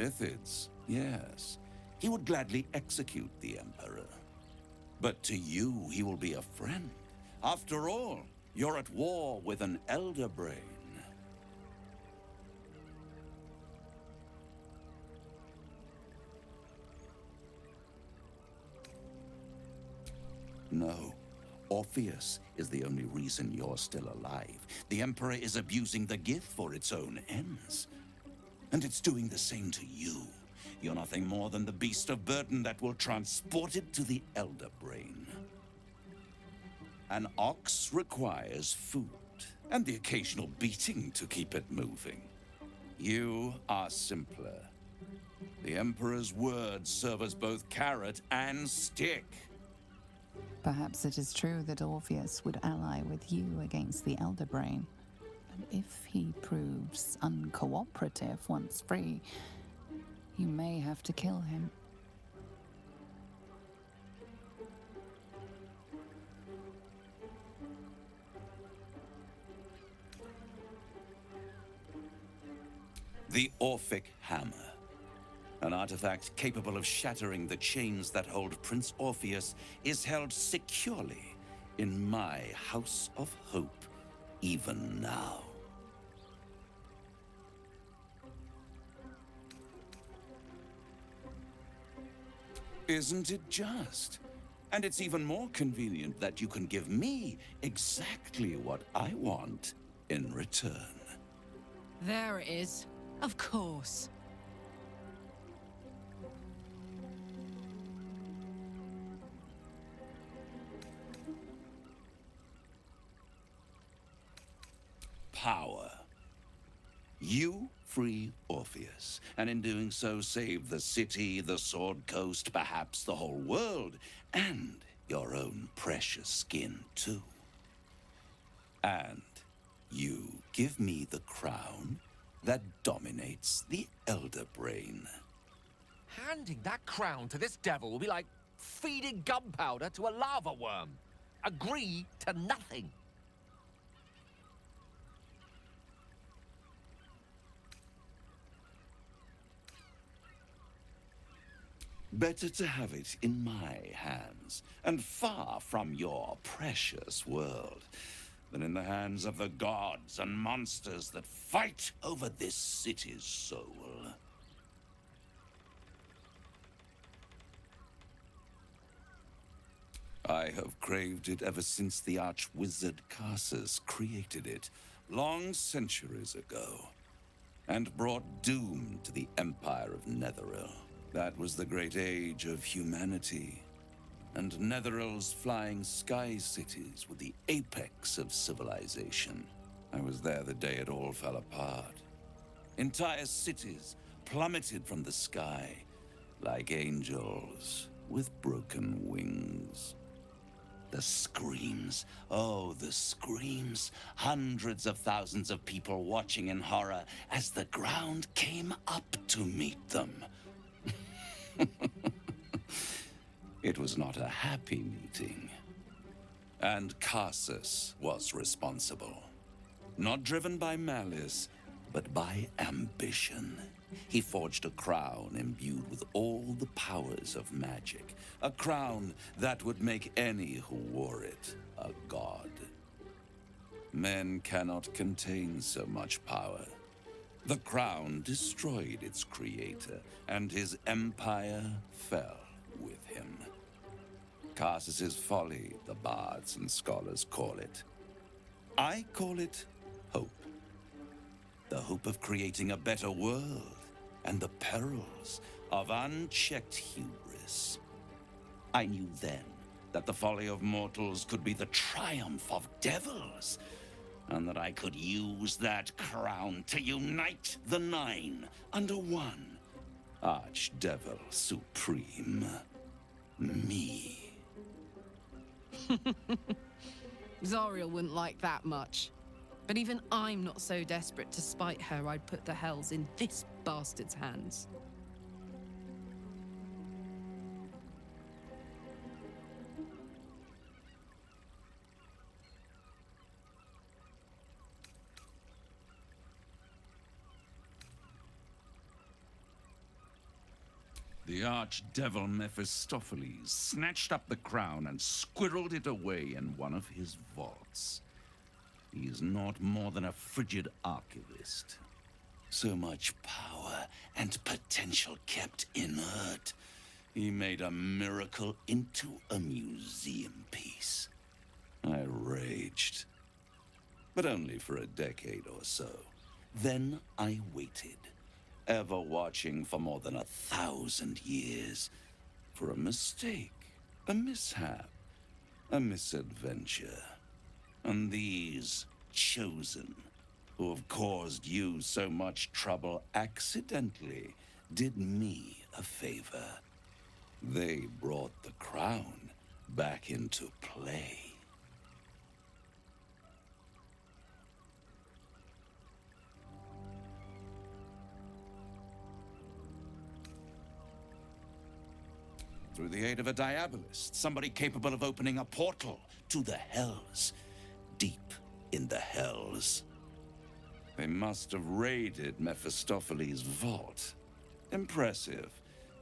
Lithids, yes. He would gladly execute the Emperor. But to you, he will be a friend. After all, you're at war with an Elder Brain. No. Orpheus is the only reason you're still alive. The Emperor is abusing the gift for its own ends. And it's doing the same to you. You're nothing more than the beast of burden that will transport it to the Elder Brain. An ox requires food, and the occasional beating to keep it moving. You are simpler. The Emperor's words serve as both carrot and stick. Perhaps it is true that Orpheus would ally with you against the Elder Brain. And if he proves uncooperative once free, you may have to kill him. The Orphic Hammer. An artifact capable of shattering the chains that hold Prince Orpheus is held securely in my House of Hope, even now. Isn't it just? And it's even more convenient that you can give me exactly what I want in return. There it is. Of course. Power. You free Orpheus, and in doing so save the city, the Sword Coast, perhaps the whole world, and your own precious skin too. And you give me the crown that dominates the Elder Brain. Handing that crown to this devil will be like feeding gunpowder to a lava worm. Agree to nothing. Better to have it in my hands, and far from your precious world, than in the hands of the gods and monsters that fight over this city's soul. I have craved it ever since the arch-wizard Carsus created it, long centuries ago, and brought doom to the Empire of Netheril. That was the great age of humanity, and Netheril's flying sky cities were the apex of civilization. I was there the day it all fell apart. Entire cities plummeted from the sky, like angels with broken wings. The screams, oh, the screams. Hundreds of thousands of people watching in horror as the ground came up to meet them. It was not a happy meeting. And Carsus was responsible. Not driven by malice, but by ambition. He forged a crown imbued with all the powers of magic. A crown that would make any who wore it a god. Men cannot contain so much power. The crown destroyed its creator, and his empire fell with him. Carsus's folly, the bards and scholars call it. I call it hope. The hope of creating a better world, and the perils of unchecked hubris. I knew then that the folly of mortals could be the triumph of devils, and that I could use that crown to unite the Nine under one Archdevil Supreme. Me. Zariel wouldn't like that much. But even I'm not so desperate to spite her I'd put the hells in this bastard's hands. The archdevil Mephistopheles snatched up the crown and squirreled it away in one of his vaults. He is not more than a frigid archivist. So much power and potential kept inert. He made a miracle into a museum piece. I raged. But only for a decade or so. Then I waited, ever watching for more than 1,000 years, for a mistake, a mishap, a misadventure. And these chosen, who have caused you so much trouble accidentally, did me a favor. They brought the crown back into play. Through the aid of a diabolist, somebody capable of opening a portal to the Hells. Deep in the Hells. They must have raided Mephistopheles' vault. Impressive,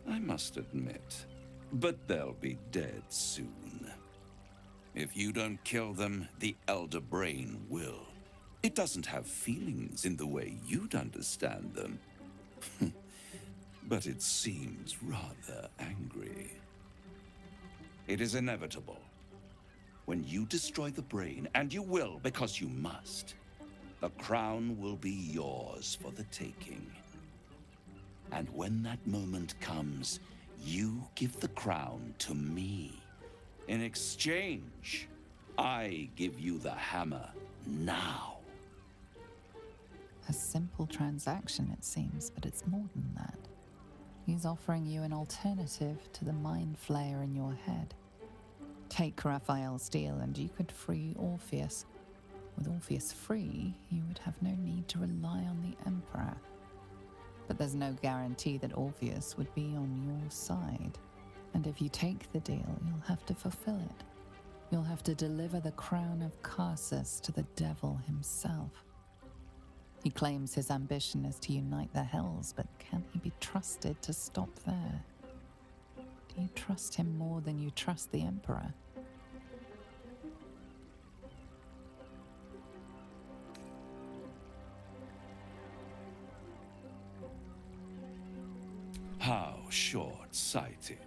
I must admit. But they'll be dead soon. If you don't kill them, the Elder Brain will. It doesn't have feelings in the way you'd understand them. But it seems rather angry. It is inevitable. When you destroy the brain, and you will because you must, the crown will be yours for the taking. And when that moment comes, you give the crown to me. In exchange, I give you the hammer now. A simple transaction, it seems, but it's more than that. He's offering you an alternative to the mind flayer in your head. Take Raphael's deal and you could free Orpheus. With Orpheus free, you would have no need to rely on the Emperor. But there's no guarantee that Orpheus would be on your side. And if you take the deal, you'll have to fulfill it. You'll have to deliver the crown of Carsus to the devil himself. He claims his ambition is to unite the Hells, but can he be trusted to stop there? Do you trust him more than you trust the Emperor? How short-sighted.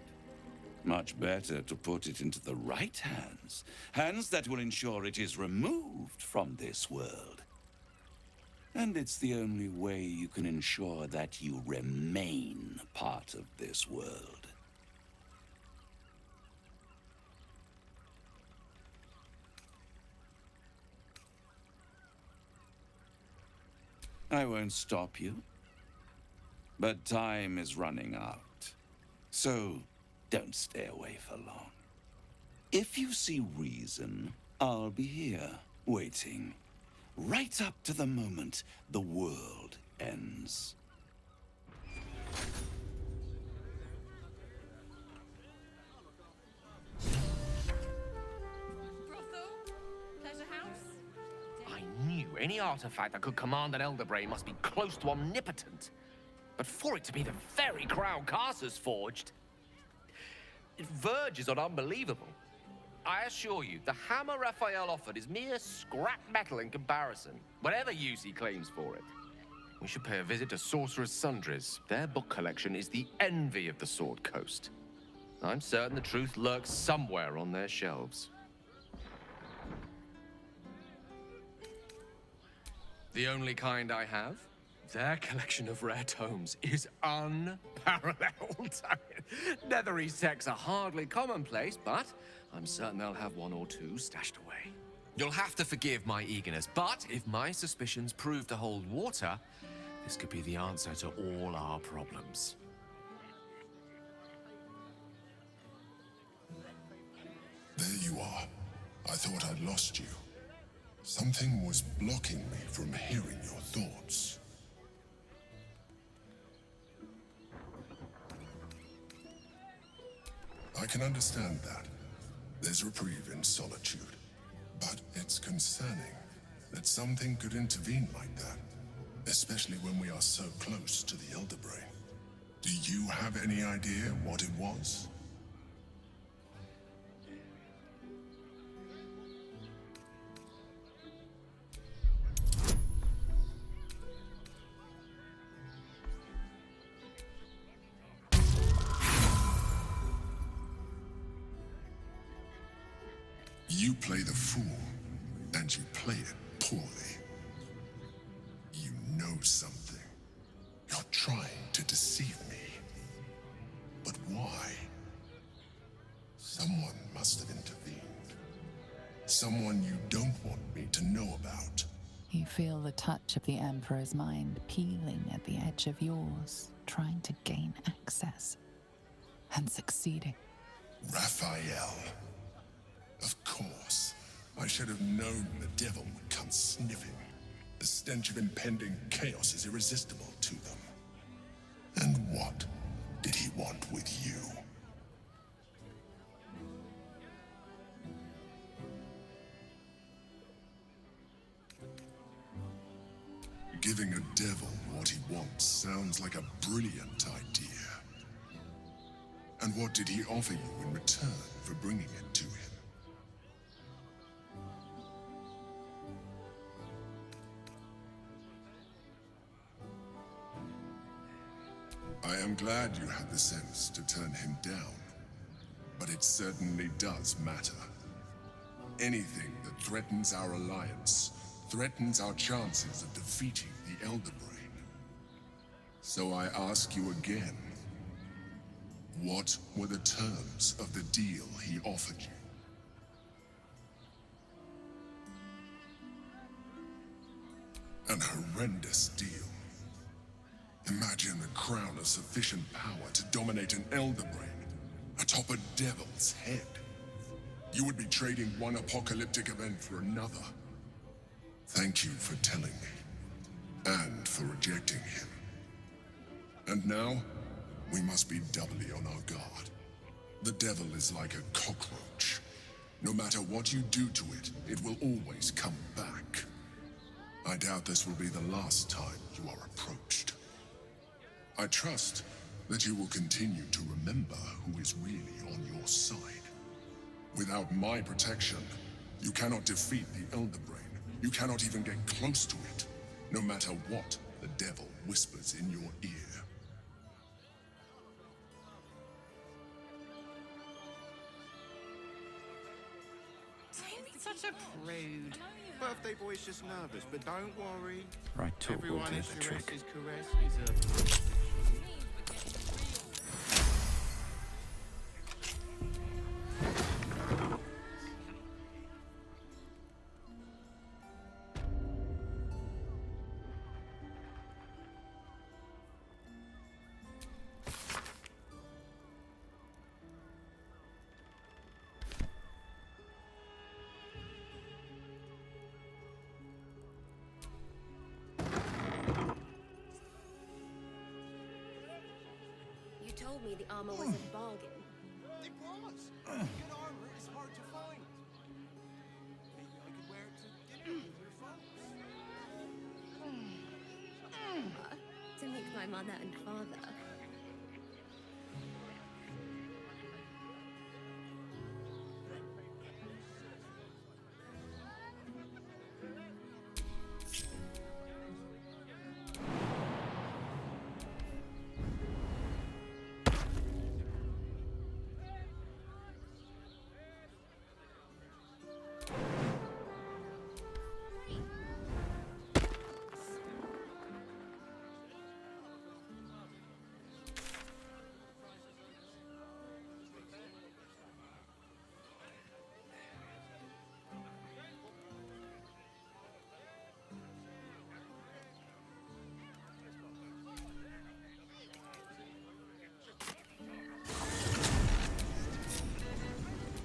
Much better to put it into the right hands. Hands that will ensure it is removed from this world. And it's the only way you can ensure that you remain part of this world. I won't stop you. But time is running out. So don't stay away for long. If you see reason, I'll be here, waiting. Right up to the moment the world ends. I knew any artifact that could command an Elder Brain must be close to omnipotent. But for it to be the very crown Carsus forged, it verges on unbelievable. I assure you, the hammer Raphael offered is mere scrap metal in comparison, whatever use he claims for it. We should pay a visit to Sorcerer's Sundries. Their book collection is the envy of the Sword Coast. I'm certain the truth lurks somewhere on their shelves. The only kind I have? Their collection of rare tomes is unparalleled. Nethery sects are hardly commonplace, but I'm certain they'll have one or two stashed away. You'll have to forgive my eagerness, but if my suspicions prove to hold water, this could be the answer to all our problems. There you are. I thought I'd lost you. Something was blocking me from hearing your thoughts. I can understand that. There's reprieve in solitude. But it's concerning that something could intervene like that, especially when we are so close to the Elder Brain. Do you have any idea what it was? You play the fool, and you play it poorly. You know something. You're trying to deceive me. But why? Someone must have intervened. Someone you don't want me to know about. You feel the touch of the Emperor's mind peeling at the edge of yours, trying to gain access. And succeeding. Raphael. Of course. I should have known the devil would come sniffing. The stench of impending chaos is irresistible to them. And what did he want with you? Giving a devil what he wants sounds like a brilliant idea. And what did he offer you in return for bringing it to him? I am glad you had the sense to turn him down, but it certainly does matter. Anything that threatens our alliance threatens our chances of defeating the Elder Brain. So I ask you again, what were the terms of the deal he offered you? An horrendous deal. Imagine a crown of sufficient power to dominate an Elder Brain atop a devil's head. You would be trading one apocalyptic event for another. Thank you for telling me, and for rejecting him. And now, we must be doubly on our guard. The devil is like a cockroach. No matter what you do to it, it will always come back. I doubt this will be the last time you are approached. I trust that you will continue to remember who is really on your side. Without my protection, you cannot defeat the Elder Brain. You cannot even get close to it, no matter what the devil whispers in your ear. Don't be such a prude. Birthday boy's just nervous, but don't worry. Right talk will Everyone do is the caress, trick. his caress is a... You told me the armor was a bargain. It was! Good armor is hard to find. Maybe I could wear it to dinner with your folks. To meet my mother and father.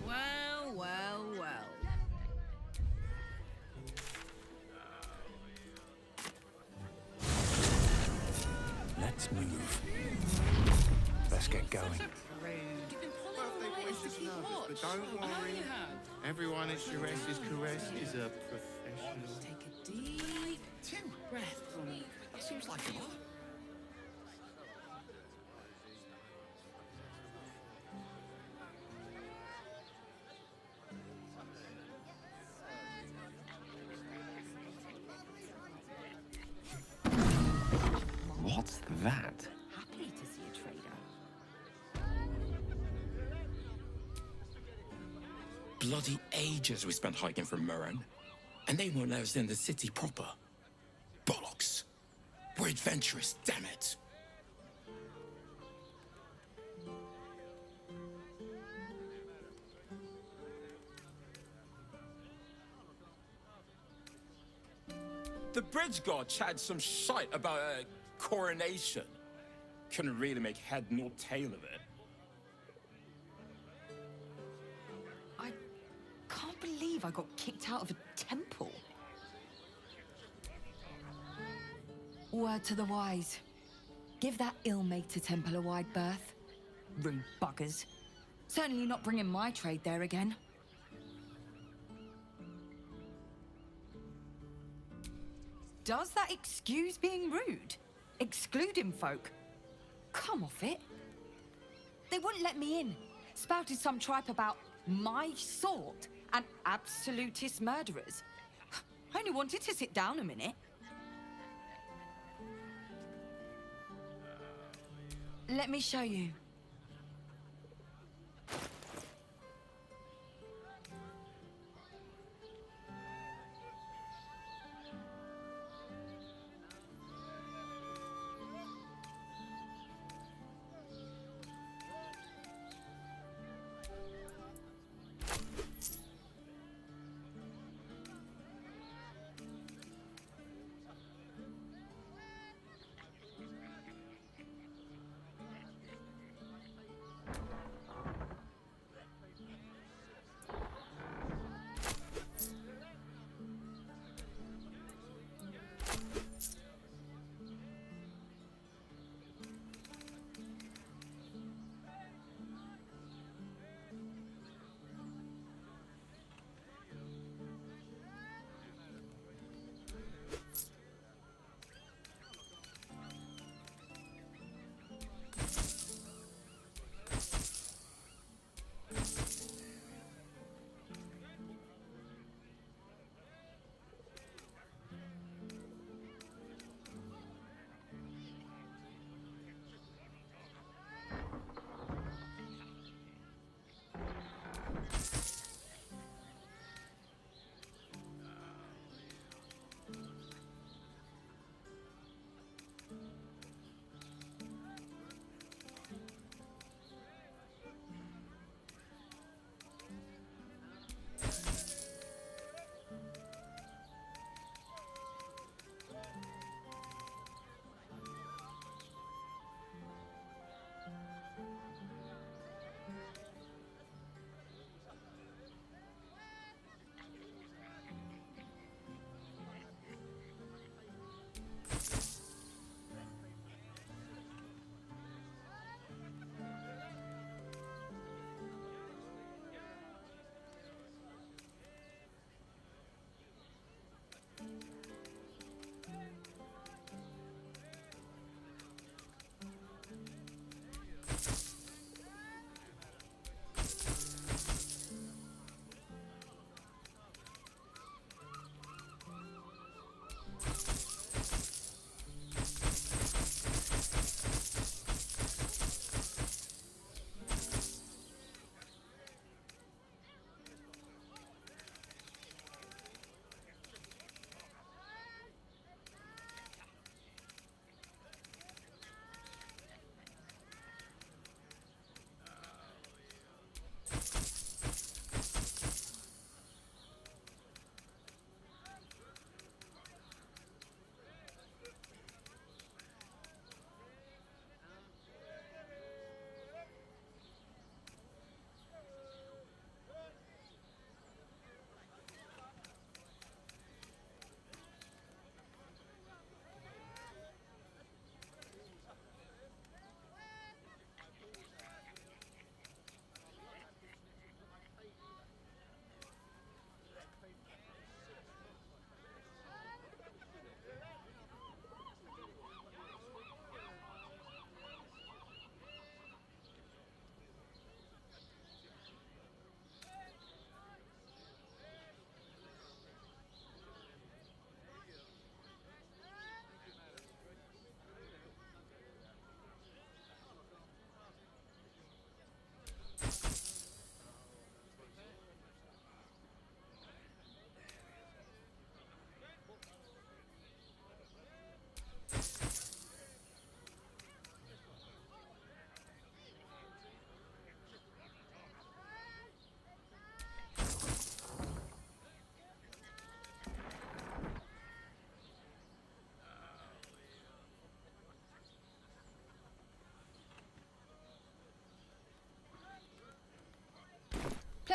Well, well, well. Let's move. Let's get going. Birthday boy's just nervous, but don't worry. Everyone is caress, his caress is a professional. Take a deep breath for me. That seems like a lot. What's that? Happy to see a trader. Bloody ages we spent hiking from Murren, and they won't let us in the city proper. Bollocks! We're adventurous, damn it! The bridge guard chatted some shite about a coronation. Couldn't really make head nor tail of it. I can't believe I got kicked out of a temple. Word to the wise. Give that ill-mater temple a wide berth. Rude buggers. Certainly not bringing my trade there again. Does that excuse being rude? Excluding folk? Come off it. They wouldn't let me in. Spouted some tripe about my sort and absolutist murderers. I only wanted to sit down a minute. Let me show you.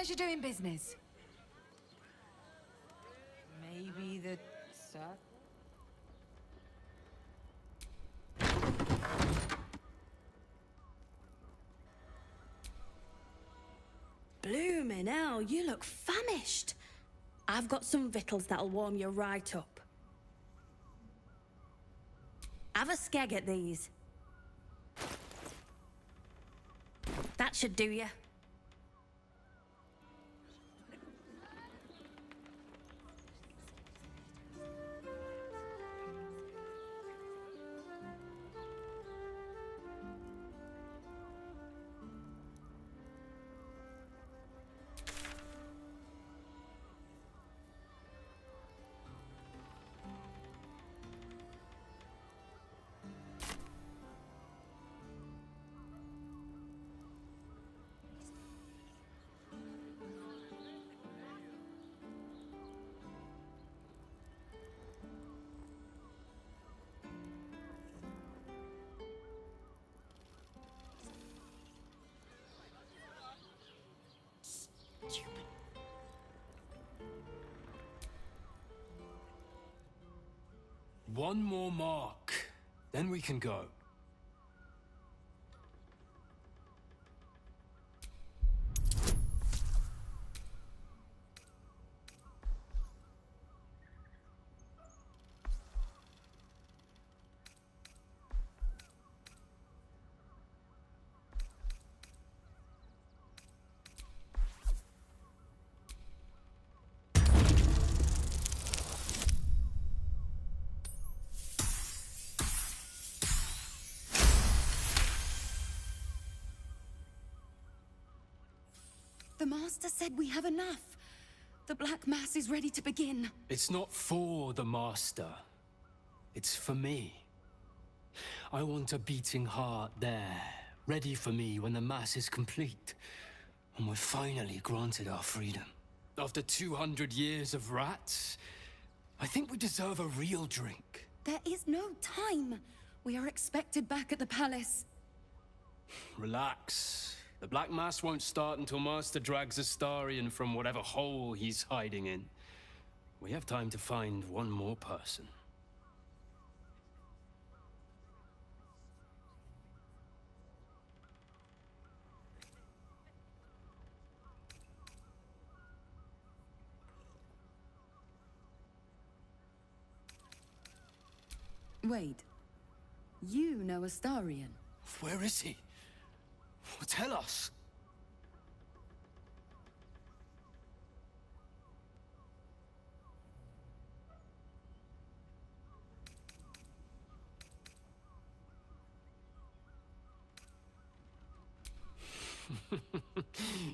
Pleasure doing business. Maybe the sir? Bloomin' hell, you look famished. I've got some victuals that'll warm you right up. Have a skeg at these. That should do you. One more mark, then we can go. The Master said we have enough. The Black Mass is ready to begin. It's not for the Master. It's for me. I want a beating heart there, ready for me when the Mass is complete. And we're finally granted our freedom. After 200 years of rats, I think we deserve a real drink. There is no time. We are expected back at the palace. Relax. The Black Mass won't start until Master drags Astarion from whatever hole he's hiding in. We have time to find one more person. Wait. You know Astarion? Where is he? Well, tell us.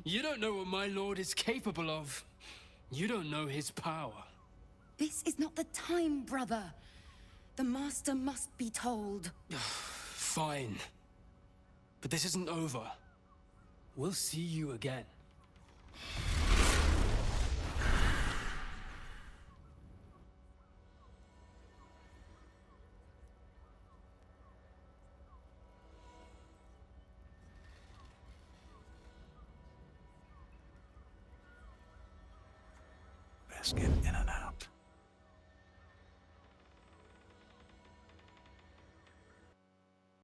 You don't know what my lord is capable of. You don't know his power. This is not the time, brother. The Master must be told. Fine. But this isn't over. We'll see you again. Best get in and